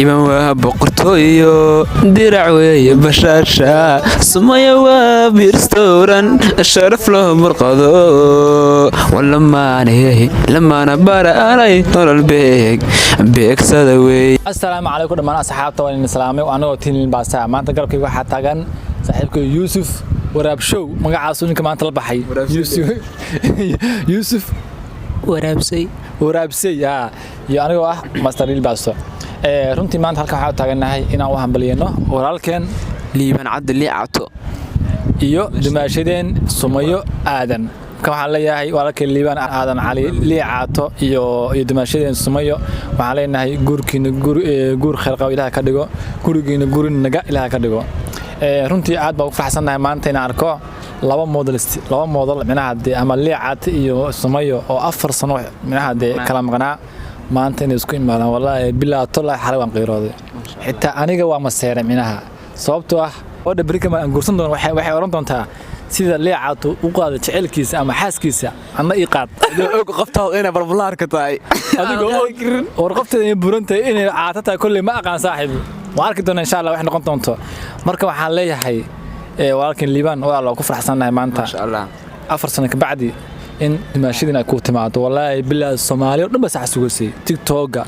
iman waa boqortooyo dirac weeye bashaasha sumaya waa biirstowran sharaf loo burqado lamaana bara aanay nolol beegsada weeye. assalaamu calaykum dhammaan asxaabta waan idin salaamay anagoo tiinil baasta maanta galabkayga waxaa taagan saaxiibkay Yuusuf Waraab Show magacaas ninka maanta la baxay Yuusuf Waraabsay iyo anigoo ah Master Lil Basto runtii maanta halka waxaan taaganahay inaan u hambaliyano walaalkeen liiban cad liicato iyo dumaashadeen Sumayo Aadan waxaan leeyahay walaalkeen liiban Aadan Cali liicato iyo dumaashadeen Sumayo waxaan leenahay guurkiina guur khayr qabo Ilaahay ka dhigo gurigiina gurin naga Ilaahay ka dhigo runtii aad baan u faraxsanahay maanta inaan arko laba model minaha ama liicato iyo Sumayo oo 4 sano minaha kala maqnaa maanta inay isku imaadaan wallahi bilaato la xalay waan qeyrooday xitaa aniga waa maseeray minaha sababtoo ah oo dhabrika ma aan guursan doon waxay oran doontaa sida liicato u qaado jecelkiisa ama xaaskiisa ama ii qaad oo qabtaa inay barbulaarka tahay adigoo oo qabtada in burantay inay caatata kulli ma aqaan saaxiib waan arki doonaa insha Allah wax noqon doonto marka waxaan leeyahay walaalkeen liiban waa Allah ku faraxsanahay maanta insha Allah 4 sano ka bacdi in dimaashadina ku timaado wallahi bilaa Soomaaliya dhanba sax sugasay TikTok-ga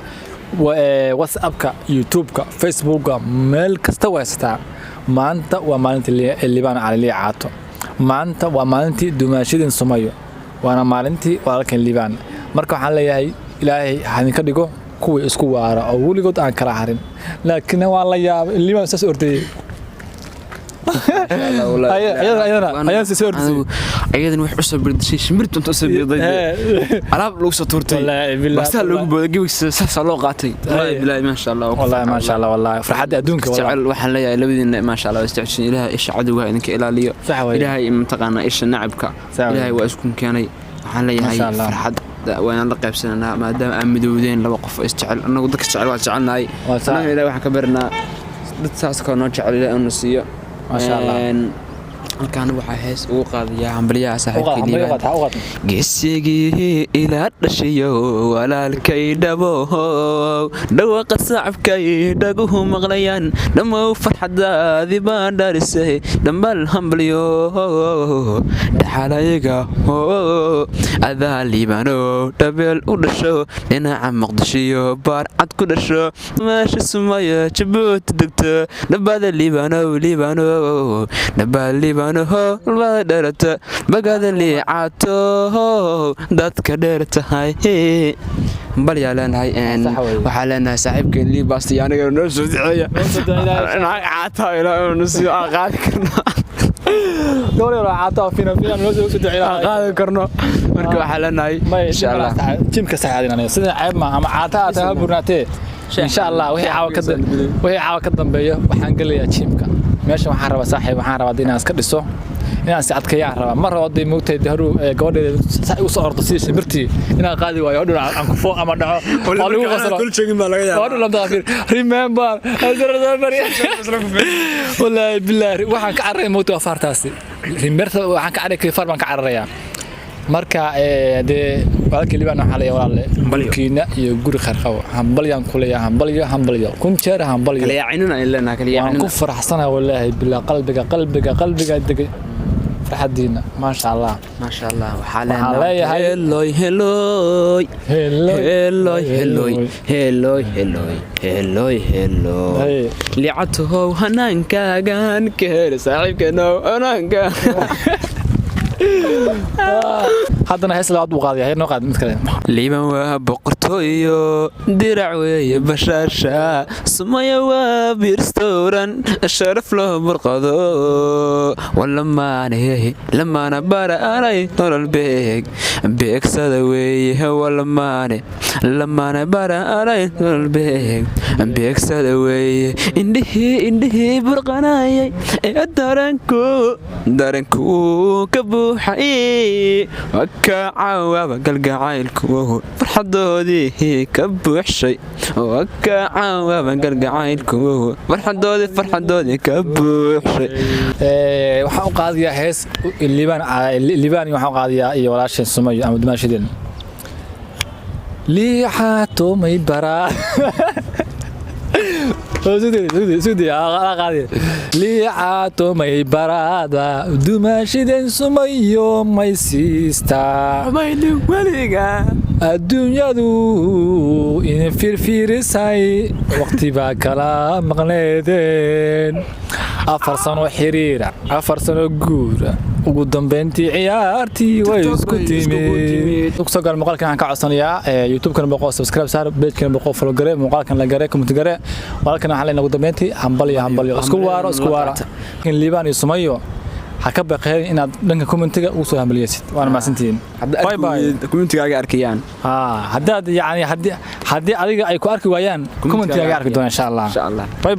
WhatsApp-ka YouTube-ka Facebook-ga meel kasta waystaa maanta waa maalintii liiban Cali liicato maanta waa maalintii dimaashadin Sumayo waana maalintii walaalkeen liiban marka waxaan leeyahay Ilaahay hadin ka dhigo kuwa isku waara oo waligood aan kala harin laakiin waa la yaab liiban saas ortay ayaan soo ortay ayadan wax cusub bardishay shimirtu inta soo biiday alaab lagu soo turtay basta lagu booday gibigsa saas loo qaatay wallahi ma sha Allah wallahi farxad adduunka wallahi waxaan leeyahay labadiina ma sha Allah isticmaashin Ilaahay isha cadawga idinka ilaaliyo Ilaahay imtaqaana isha nacabka Ilaahay waa isku keenay waxaan leeyahay farxad waan la qaybsanaa maadaama aan midowdeen laba qof isjecel anagu dadka jecel waa jecelnahay Ilaahay waxaan ka barnaa dad saas ka noo jecel Ilaahay inuu siiyo ما شاء الله كان وحاس وقاضي عمبليا صاحبي ليبان قسيقي إلى الرشيو ولا الكيدبو دواق الصعب كيدقوه مغليان دمو فرحة ذيبان دارسه دم الهمبليو دحالايقا أذا ليبانو دبل ودشو لنا عم مقدشيو بار عد كدشو ماشي سمايا جبوت دكتو نبادا ليبانو نبال ليبانو ما درت بقاد liicato dadka dheerta hay bal yaalan hay waxa leenahay saaxiibkeen Lil Basto aniga noo soo duceeya inaan caato inaan soo qaadi karno dooreero caato fiina noo soo duceeya qaadi karno marka waxa leenahay insha Allah jimka saxaadina sida ceeb ma ama caato ha burnaatee insha Allah wixii caawa ka dambeeyo waxaan galayaa jimka meesha waxaan rabaa saaxiib waxaan rabaa inaan iska dhiso inaan si adkeeyaan rabaa mar hore moogtay daru gabadheeda sax u soo ordo si shimirtii inaan qaadi waayo oo dhinac aan ku foo ama dhaco oo lagu qasro kul sheegin baa laga yaabaa oo dhinac daafir remember wallahi billahi waxaan ka carray moogtay afartaasi remember waxaan ka carray far baan ka carrayaa marka walaalkii liiban waxa la yahay balkiina iyo guri khayr qabo hambalyan kuleeyahay hambalyo kun jeer hambalyo kaliya cinuna ilaa kaliya ku faraxsana wallahi bilaa qalbiga degay farxadiina ma sha Allah waxaa leeyahay hello liicato hanaankaagan keer saaxiibkeeno hanaanka haddana hees labaad buu qaadaya heer noo qaad mid kale liiban waa boqortooyo dirac weeye bashaasha Sumayo waa biirstowran sharaf loo burqado lamaana bara aanay nolol beegsada weeye lamaana bara aanay nolol beegsada weeye indhihii burqanayay ee daranku ka buuxay waka caawaba galgacaylku farxadoodii ka buuxshay waka caawaba galgacaylku farxadoodii ka buuxshay waxaan u qaadiyaa hees liiban waxaan u qaadiyaa iyo walaasheen Sumayo ama dimaashadeen liicato may baraa سودي قاعد لي عاتمي برادا دماشدين سميو ما سيستا حميد وليغا الدنيا دو إن فيرساي وقتي باكلا مقنيدين أفر سنة حريرة أفر سنة جورة ugu dambeyntii ciyaartii way isku timid ugu soo gaar muuqaalkan aan ka codsanayaa YouTube-kan boqo subscribe saar page-kan boqo follow gare muuqaalkan la gare comment gare walaalkan waxa la ugu dambeyntii hambal isku waara in liibaan iyo sumayo ha ka baqeen inaad dhanka comment-ga ugu soo hambaliyaysid waana maasantiin bye bye comment-gaaga arkayaan haddaad yani haddii adiga ay ku arki waayaan comment-gaaga arki doona insha Allah bye bye